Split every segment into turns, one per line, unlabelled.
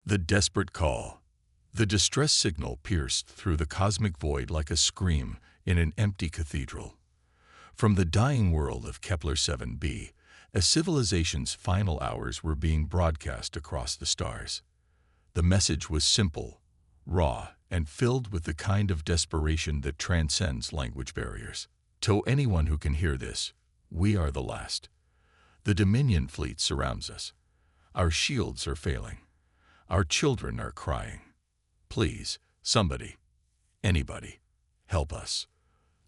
The desperate call. The distress signal pierced through the cosmic void like a scream in an empty cathedral. From the dying world of Kepler 7b, a civilization's final hours were being broadcast across the stars. The message was simple, raw, and filled with the kind of desperation that transcends language barriers. To anyone who can hear this, we are the last. The Dominion fleet surrounds us. Our shields are failing. Our children are crying. Please, somebody, anybody, help us.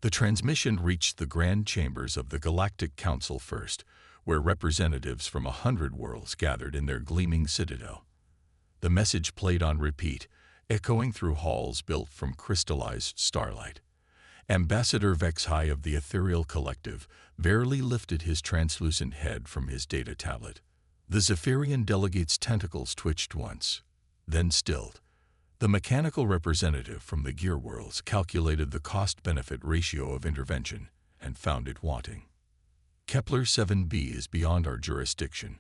The transmission reached the grand chambers of the Galactic Council first, where representatives from 100 worlds gathered in their gleaming citadel. The message played on repeat, echoing through halls built from crystallized starlight. Ambassador Vexhai of the Ethereal Collective barely lifted his translucent head from his data tablet. The Zephyrian delegate's tentacles twitched once, then stilled. The mechanical representative from the Gear Worlds calculated the cost-benefit ratio of intervention and found it wanting. Kepler 7b is beyond our jurisdiction,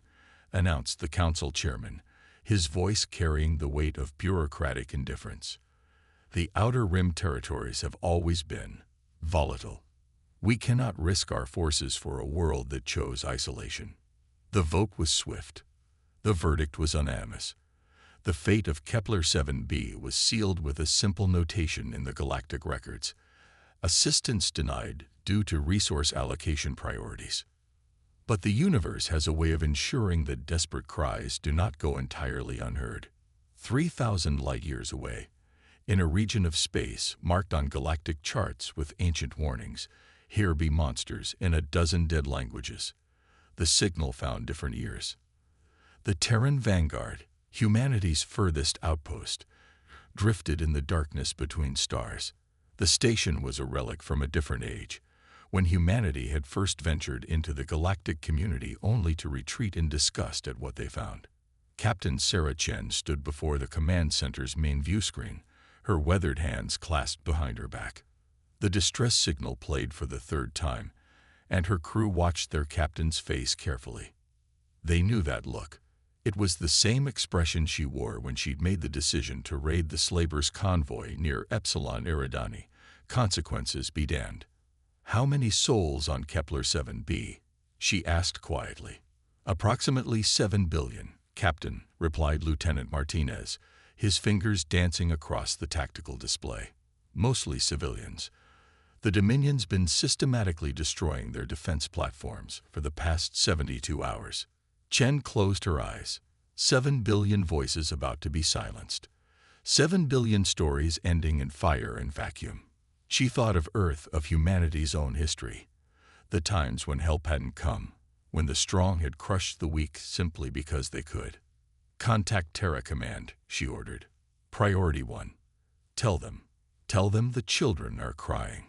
announced the council chairman, his voice carrying the weight of bureaucratic indifference. The Outer Rim territories have always been volatile. We cannot risk our forces for a world that chose isolation. The vote was swift. The verdict was unanimous. The fate of Kepler 7b was sealed with a simple notation in the galactic records: assistance denied due to resource allocation priorities. But the universe has a way of ensuring that desperate cries do not go entirely unheard. 3,000 light-years away, in a region of space marked on galactic charts with ancient warnings, "Here be monsters" in a dozen dead languages, the signal found different ears. The Terran Vanguard, humanity's furthest outpost, drifted in the darkness between stars. The station was a relic from a different age, when humanity had first ventured into the galactic community only to retreat in disgust at what they found. Captain Sarah Chen stood before the command center's main view screen, her weathered hands clasped behind her back. The distress signal played for the third time, and her crew watched their captain's face carefully. They knew that look. It was the same expression she wore when she'd made the decision to raid the Slaver's convoy near Epsilon Eridani. Consequences be damned. "How many souls on Kepler 7b?" she asked quietly. "Approximately 7 billion, Captain," replied Lieutenant Martinez, his fingers dancing across the tactical display. "Mostly civilians. The Dominion's been systematically destroying their defense platforms for the past 72 hours. Chen closed her eyes. 7 billion voices about to be silenced. 7 billion stories ending in fire and vacuum. She thought of Earth, of humanity's own history. The times when help hadn't come, when the strong had crushed the weak simply because they could. "Contact Terra Command," she ordered. "Priority 1. Tell them the children are crying."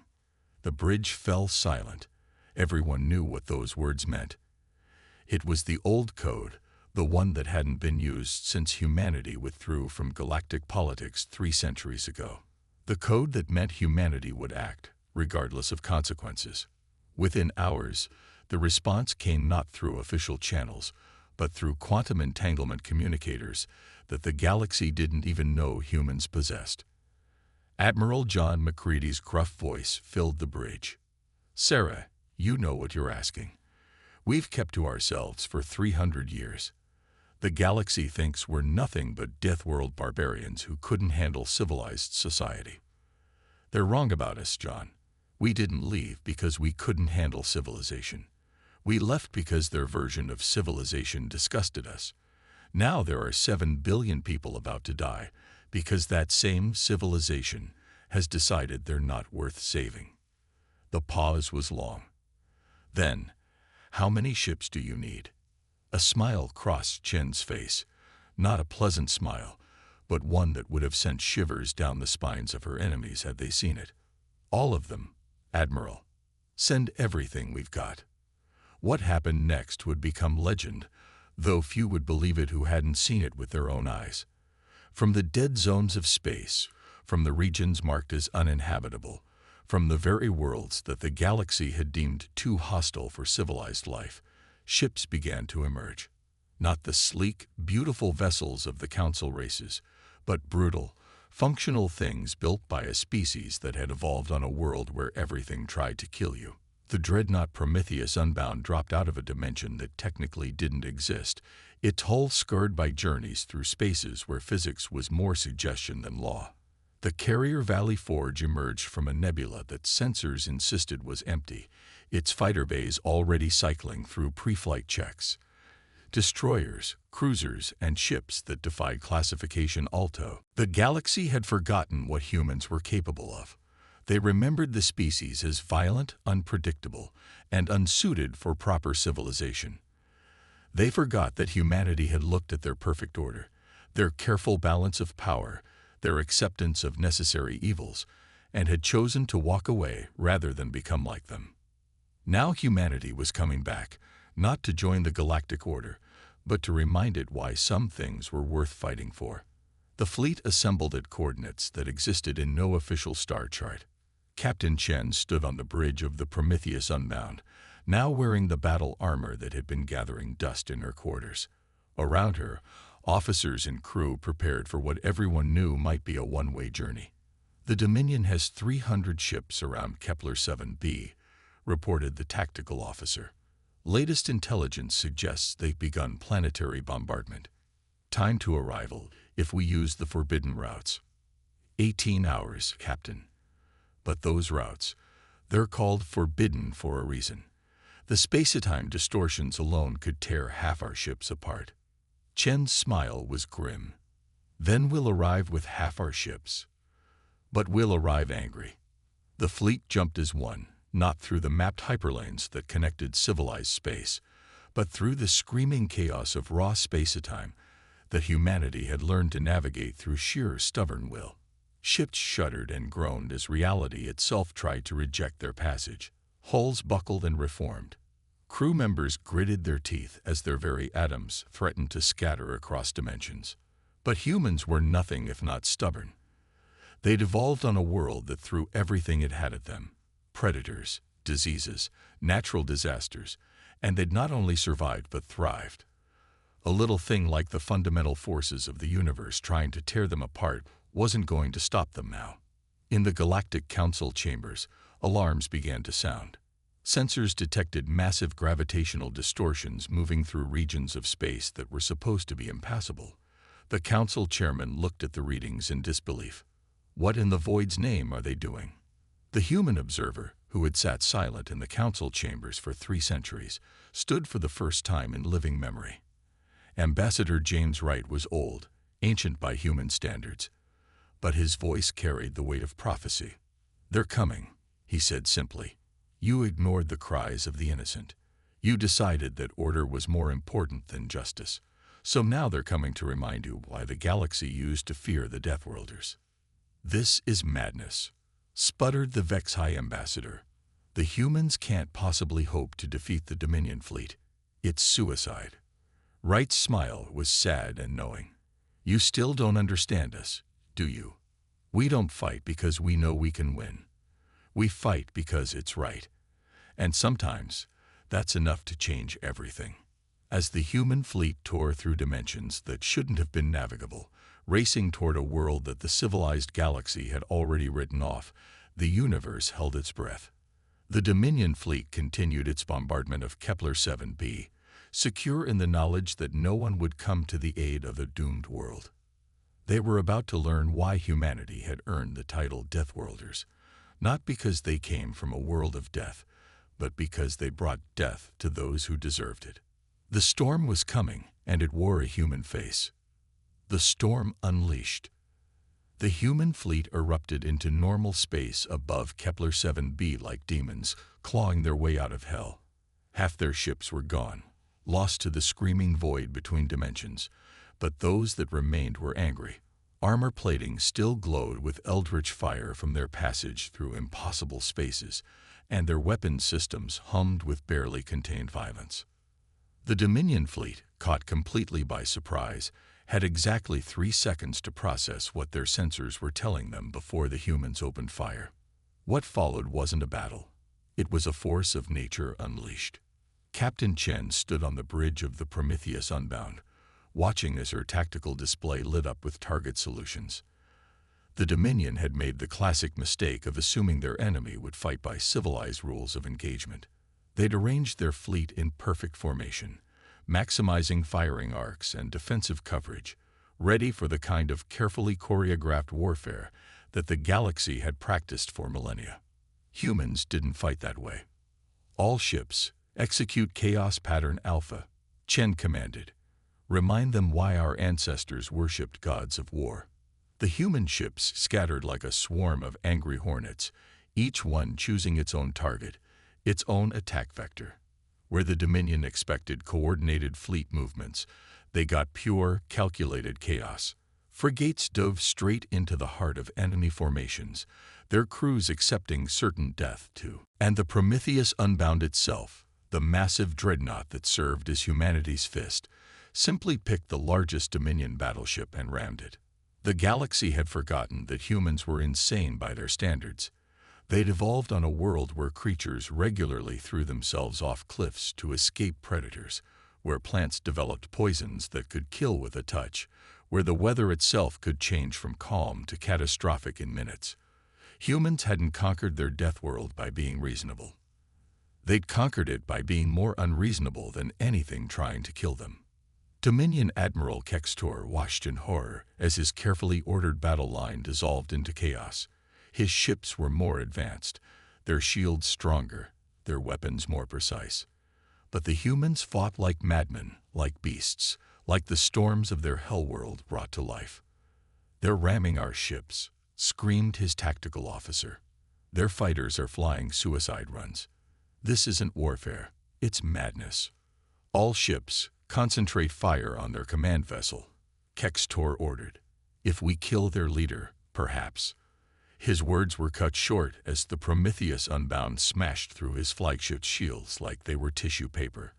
The bridge fell silent. Everyone knew what those words meant. It was the old code, the one that hadn't been used since humanity withdrew from galactic politics 3 centuries ago. The code that meant humanity would act, regardless of consequences. Within hours, the response came not through official channels, but through quantum entanglement communicators that the galaxy didn't even know humans possessed. Admiral John McCready's gruff voice filled the bridge. "Sarah, you know what you're asking. We've kept to ourselves for 300 years. The galaxy thinks we're nothing but Deathworld barbarians who couldn't handle civilized society. They're wrong about us, John. We didn't leave because we couldn't handle civilization. We left because their version of civilization disgusted us. Now there are 7 billion people about to die because that same civilization has decided they're not worth saving." The pause was long. Then, "How many ships do you need?" A smile crossed Chen's face, not a pleasant smile, but one that would have sent shivers down the spines of her enemies had they seen it. "All of them, Admiral. Send everything we've got." What happened next would become legend, though few would believe it who hadn't seen it with their own eyes. From the dead zones of space, from the regions marked as uninhabitable, from the very worlds that the galaxy had deemed too hostile for civilized life, ships began to emerge. Not the sleek, beautiful vessels of the Council races, but brutal, functional things built by a species that had evolved on a world where everything tried to kill you. The dreadnought Prometheus Unbound dropped out of a dimension that technically didn't exist, its hull scarred by journeys through spaces where physics was more suggestion than law. The Carrier Valley Forge emerged from a nebula that sensors insisted was empty, its fighter bays already cycling through pre-flight checks. Destroyers, cruisers, and ships that defied classification alto. The galaxy had forgotten what humans were capable of. They remembered the species as violent, unpredictable, and unsuited for proper civilization. They forgot that humanity had looked at their perfect order, their careful balance of power, their acceptance of necessary evils, and had chosen to walk away rather than become like them. Now humanity was coming back, not to join the galactic order, but to remind it why some things were worth fighting for. The fleet assembled at coordinates that existed in no official star chart. Captain Chen stood on the bridge of the Prometheus Unbound, now wearing the battle armor that had been gathering dust in her quarters. Around her, officers and crew prepared for what everyone knew might be a one-way journey. The Dominion has 300 ships around Kepler 7b, reported the tactical officer. Latest intelligence suggests they've begun planetary bombardment. Time to arrival if we use the forbidden routes. 18 hours, Captain. But those routes, they're called forbidden for a reason. The space-time distortions alone could tear half our ships apart. Chen's smile was grim. Then we'll arrive with half our ships. But we'll arrive angry. The fleet jumped as one, not through the mapped hyperlanes that connected civilized space, but through the screaming chaos of raw space-time that humanity had learned to navigate through sheer stubborn will. Ships shuddered and groaned as reality itself tried to reject their passage. Hulls buckled and reformed. Crew members gritted their teeth as their very atoms threatened to scatter across dimensions. But humans were nothing if not stubborn. They'd evolved on a world that threw everything it had at them. Predators, diseases, natural disasters, and they'd not only survived but thrived. A little thing like the fundamental forces of the universe trying to tear them apart wasn't going to stop them now. In the Galactic Council chambers, alarms began to sound. Sensors detected massive gravitational distortions moving through regions of space that were supposed to be impassable. The Council chairman looked at the readings in disbelief. What in the void's name are they doing? The human observer, who had sat silent in the Council chambers for 3 centuries, stood for the first time in living memory. Ambassador James Wright was old, ancient by human standards, but his voice carried the weight of prophecy. "They're coming," he said simply. "You ignored the cries of the innocent. You decided that order was more important than justice. So now they're coming to remind you why the galaxy used to fear the Deathworlders." "This is madness," sputtered the Vex High Ambassador. "The humans can't possibly hope to defeat the Dominion fleet. It's suicide." Wright's smile was sad and knowing. "You still don't understand us, do you? We don't fight because we know we can win. We fight because it's right. And sometimes, that's enough to change everything." As the human fleet tore through dimensions that shouldn't have been navigable, racing toward a world that the civilized galaxy had already written off, the universe held its breath. The Dominion fleet continued its bombardment of Kepler 7b, secure in the knowledge that no one would come to the aid of the doomed world. They were about to learn why humanity had earned the title Deathworlders, not because they came from a world of death, but because they brought death to those who deserved it. The storm was coming, and it wore a human face. The storm unleashed. The human fleet erupted into normal space above Kepler 7b like demons, clawing their way out of hell. Half their ships were gone, lost to the screaming void between dimensions, but those that remained were angry. Armor plating still glowed with eldritch fire from their passage through impossible spaces, and their weapon systems hummed with barely contained violence. The Dominion fleet, caught completely by surprise, had exactly 3 seconds to process what their sensors were telling them before the humans opened fire. What followed wasn't a battle. It was a force of nature unleashed. Captain Chen stood on the bridge of the Prometheus Unbound, watching as her tactical display lit up with target solutions. The Dominion had made the classic mistake of assuming their enemy would fight by civilized rules of engagement. They'd arranged their fleet in perfect formation, maximizing firing arcs and defensive coverage, ready for the kind of carefully choreographed warfare that the galaxy had practiced for millennia. Humans didn't fight that way. All ships, execute Chaos Pattern Alpha, Chen commanded. Remind them why our ancestors worshipped gods of war. The human ships scattered like a swarm of angry hornets, each one choosing its own target, its own attack vector. Where the Dominion expected coordinated fleet movements, they got pure, calculated chaos. Frigates dove straight into the heart of enemy formations, their crews accepting certain death too. And the Prometheus Unbound itself, the massive dreadnought that served as humanity's fist, simply picked the largest Dominion battleship and rammed it. The galaxy had forgotten that humans were insane by their standards. They'd evolved on a world where creatures regularly threw themselves off cliffs to escape predators, where plants developed poisons that could kill with a touch, where the weather itself could change from calm to catastrophic in minutes. Humans hadn't conquered their death world by being reasonable. They'd conquered it by being more unreasonable than anything trying to kill them. Dominion Admiral Kextor watched in horror as his carefully ordered battle line dissolved into chaos. His ships were more advanced, their shields stronger, their weapons more precise. But the humans fought like madmen, like beasts, like the storms of their hell world brought to life. "They're ramming our ships," screamed his tactical officer. "Their fighters are flying suicide runs. This isn't warfare, it's madness. All ships, concentrate fire on their command vessel," Kextor ordered. "If we kill their leader, perhaps." His words were cut short as the Prometheus Unbound smashed through his flagship's shields like they were tissue paper.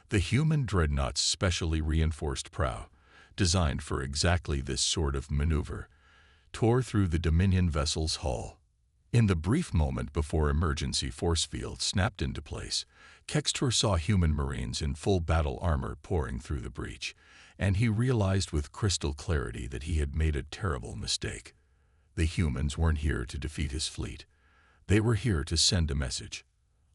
The human dreadnought's specially reinforced prow, designed for exactly this sort of maneuver, tore through the Dominion vessel's hull. In the brief moment before emergency force fields snapped into place, Kextor saw human Marines in full battle armor pouring through the breach, and he realized with crystal clarity that he had made a terrible mistake. The humans weren't here to defeat his fleet. They were here to send a message.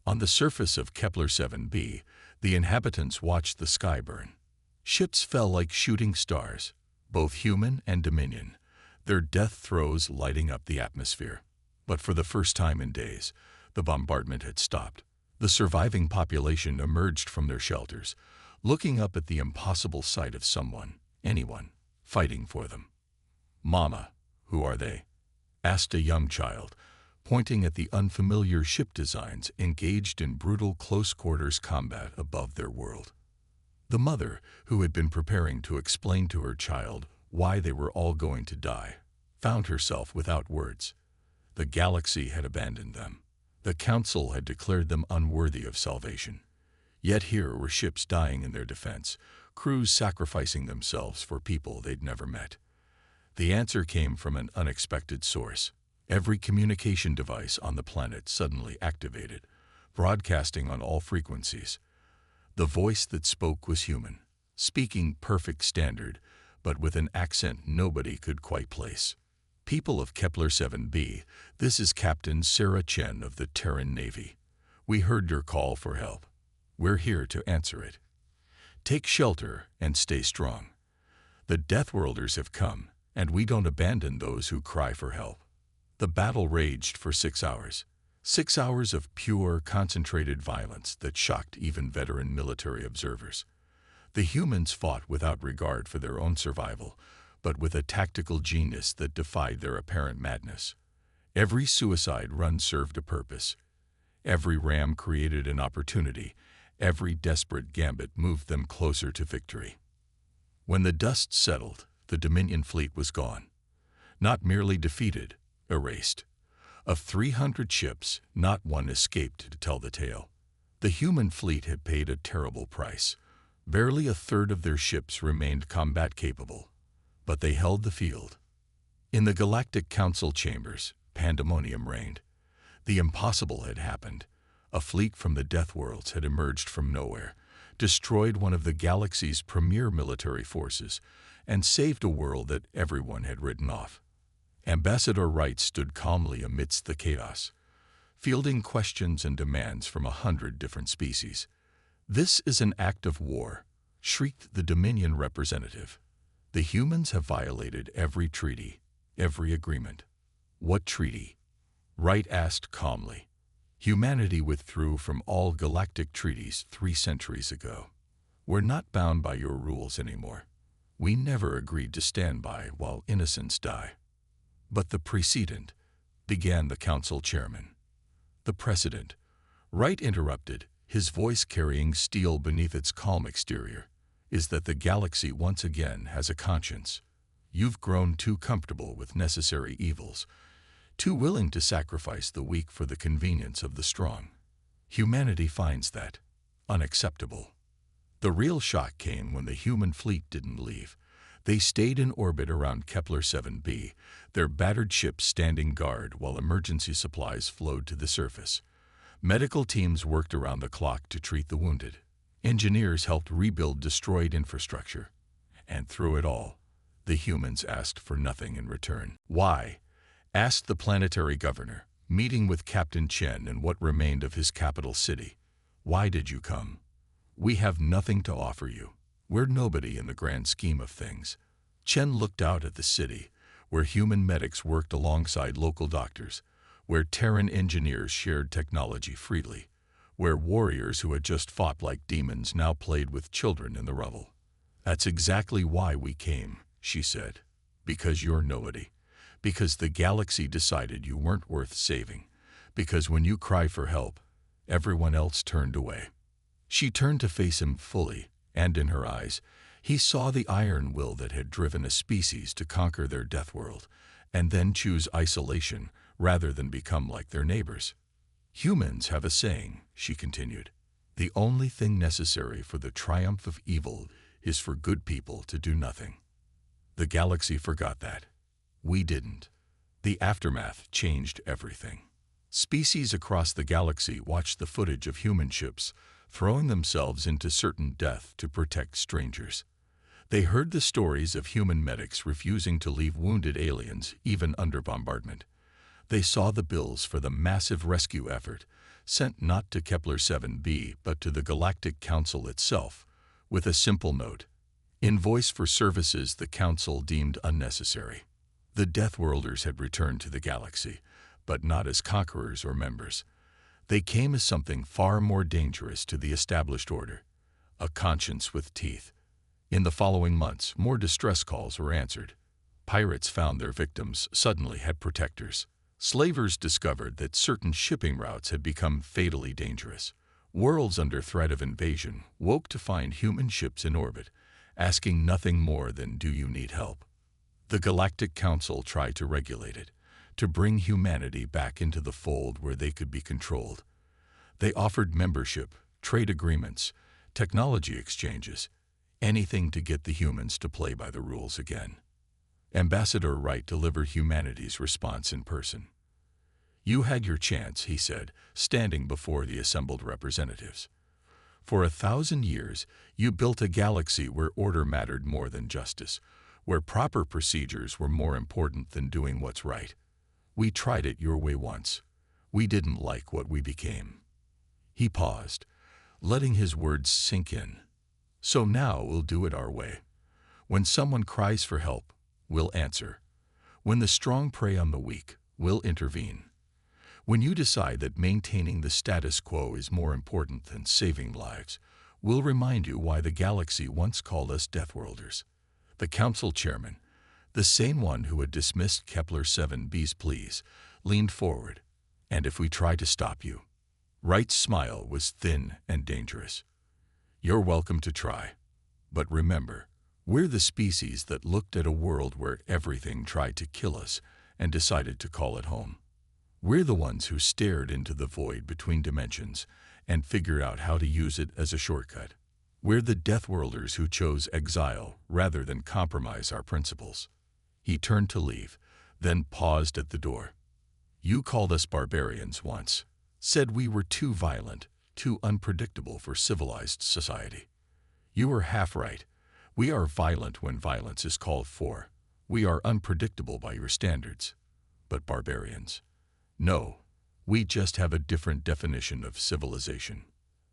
On the surface of Kepler 7b, the inhabitants watched the sky burn. Ships fell like shooting stars, both human and Dominion, their death throes lighting up the atmosphere. But for the first time in days, the bombardment had stopped. The surviving population emerged from their shelters, looking up at the impossible sight of someone, anyone, fighting for them. "Mama, who are they?" asked a young child, pointing at the unfamiliar ship designs engaged in brutal close-quarters combat above their world. The mother, who had been preparing to explain to her child why they were all going to die, found herself without words. The galaxy had abandoned them. The Council had declared them unworthy of salvation. Yet here were ships dying in their defense, crews sacrificing themselves for people they'd never met. The answer came from an unexpected source. Every communication device on the planet suddenly activated, broadcasting on all frequencies. The voice that spoke was human, speaking perfect standard, but with an accent nobody could quite place. "People of Kepler 7b, this is Captain Sarah Chen of the Terran Navy. We heard your call for help. We're here to answer it. Take shelter and stay strong. The Deathworlders have come, and we don't abandon those who cry for help." The battle raged for 6 hours. 6 hours of pure, concentrated violence that shocked even veteran military observers. The humans fought without regard for their own survival, but with a tactical genius that defied their apparent madness. Every suicide run served a purpose. Every ram created an opportunity. Every desperate gambit moved them closer to victory. When the dust settled, the Dominion fleet was gone. Not merely defeated, erased. Of 300 ships, not one escaped to tell the tale. The human fleet had paid a terrible price. Barely a third of their ships remained combat-capable, but they held the field. In the Galactic Council chambers, pandemonium reigned. The impossible had happened. A fleet from the Deathworlds had emerged from nowhere, destroyed one of the galaxy's premier military forces, and saved a world that everyone had written off. Ambassador Wright stood calmly amidst the chaos, fielding questions and demands from 100 different species. "This is an act of war," shrieked the Dominion representative. "The humans have violated every treaty, every agreement." "What treaty?" Wright asked calmly. "Humanity withdrew from all galactic treaties 3 centuries ago. We're not bound by your rules anymore. We never agreed to stand by while innocents die." "But the precedent," began the council chairman. "The precedent," Wright interrupted, his voice carrying steel beneath its calm exterior, "is that the galaxy once again has a conscience. You've grown too comfortable with necessary evils, too willing to sacrifice the weak for the convenience of the strong. Humanity finds that unacceptable." The real shock came when the human fleet didn't leave. They stayed in orbit around Kepler 7b, their battered ships standing guard while emergency supplies flowed to the surface. Medical teams worked around the clock to treat the wounded. Engineers helped rebuild destroyed infrastructure. And through it all, the humans asked for nothing in return. "Why?" asked the planetary governor, meeting with Captain Chen in what remained of his capital city. "Why did you come? We have nothing to offer you. We're nobody in the grand scheme of things." Chen looked out at the city, where human medics worked alongside local doctors, where Terran engineers shared technology freely, where warriors who had just fought like demons now played with children in the rubble. "That's exactly why we came," she said. "Because you're nobody. Because the galaxy decided you weren't worth saving. Because when you cry for help, everyone else turned away." She turned to face him fully, and in her eyes, he saw the iron will that had driven a species to conquer their death world, and then choose isolation rather than become like their neighbors. "Humans have a saying," she continued. "The only thing necessary for the triumph of evil is for good people to do nothing." The galaxy forgot that. We didn't. The aftermath changed everything. Species across the galaxy watched the footage of human ships throwing themselves into certain death to protect strangers. They heard the stories of human medics refusing to leave wounded aliens even under bombardment. They saw the bills for the massive rescue effort, sent not to Kepler 7b but to the Galactic Council itself, with a simple note: invoice for services the Council deemed unnecessary. The Deathworlders had returned to the galaxy, but not as conquerors or members. They came as something far more dangerous to the established order, a conscience with teeth. In the following months, more distress calls were answered. Pirates found their victims suddenly had protectors. Slavers discovered that certain shipping routes had become fatally dangerous. Worlds under threat of invasion woke to find human ships in orbit, asking nothing more than, "Do you need help?" The Galactic Council tried to regulate it, to bring humanity back into the fold where they could be controlled. They offered membership, trade agreements, technology exchanges, anything to get the humans to play by the rules again. Ambassador Wright delivered humanity's response in person. "You had your chance," he said, standing before the assembled representatives. "For 1,000 years, you built a galaxy where order mattered more than justice, where proper procedures were more important than doing what's right. We tried it your way once. We didn't like what we became." He paused, letting his words sink in. "So now we'll do it our way. When someone cries for help, we'll answer. When the strong prey on the weak, we'll intervene. When you decide that maintaining the status quo is more important than saving lives, we'll remind you why the galaxy once called us Deathworlders." The council chairman, the same one who had dismissed Kepler 7b's pleas, leaned forward. "And if we try to stop you?" Wright's smile was thin and dangerous. "You're welcome to try. But remember, we're the species that looked at a world where everything tried to kill us and decided to call it home. We're the ones who stared into the void between dimensions and figured out how to use it as a shortcut. We're the Deathworlders who chose exile rather than compromise our principles." He turned to leave, then paused at the door. "You called us barbarians once," said we were too violent, too unpredictable for civilized society. You were half right. We are violent when violence is called for. We are unpredictable by your standards. But barbarians? No, we just have a different definition of civilization.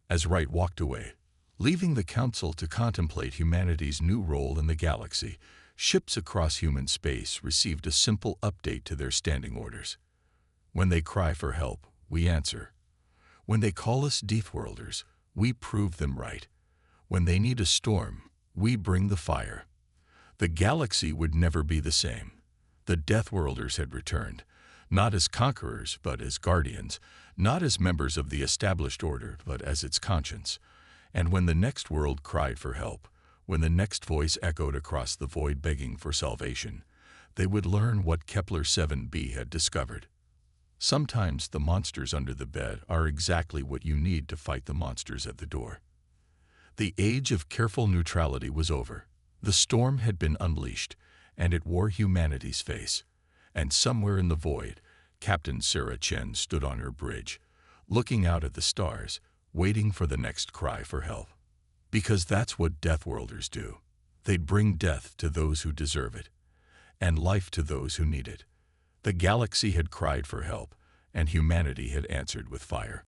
As Wright walked away, leaving the council to contemplate humanity's new role in the galaxy, ships across human space received a simple update to their standing orders. When they cry for help, we answer. When they call us Deathworlders, we prove them right. When they need a storm, we bring the fire. The galaxy would never be the same. The Deathworlders had returned, not as conquerors, but as guardians, not as members of the established order, but as its conscience. And when the next world cried for help, when the next voice echoed across the void begging for salvation, they would learn what Kepler 7b had discovered. Sometimes the monsters under the bed are exactly what you need to fight the monsters at the door. The age of careful neutrality was over. The storm had been unleashed, and it wore humanity's face. And somewhere in the void, Captain Sarah Chen stood on her bridge, looking out at the stars, waiting for the next cry for help. Because that's what Deathworlders do. They'd bring death to those who deserve it, and life to those who need it. The galaxy had cried for help, and humanity had answered with fire.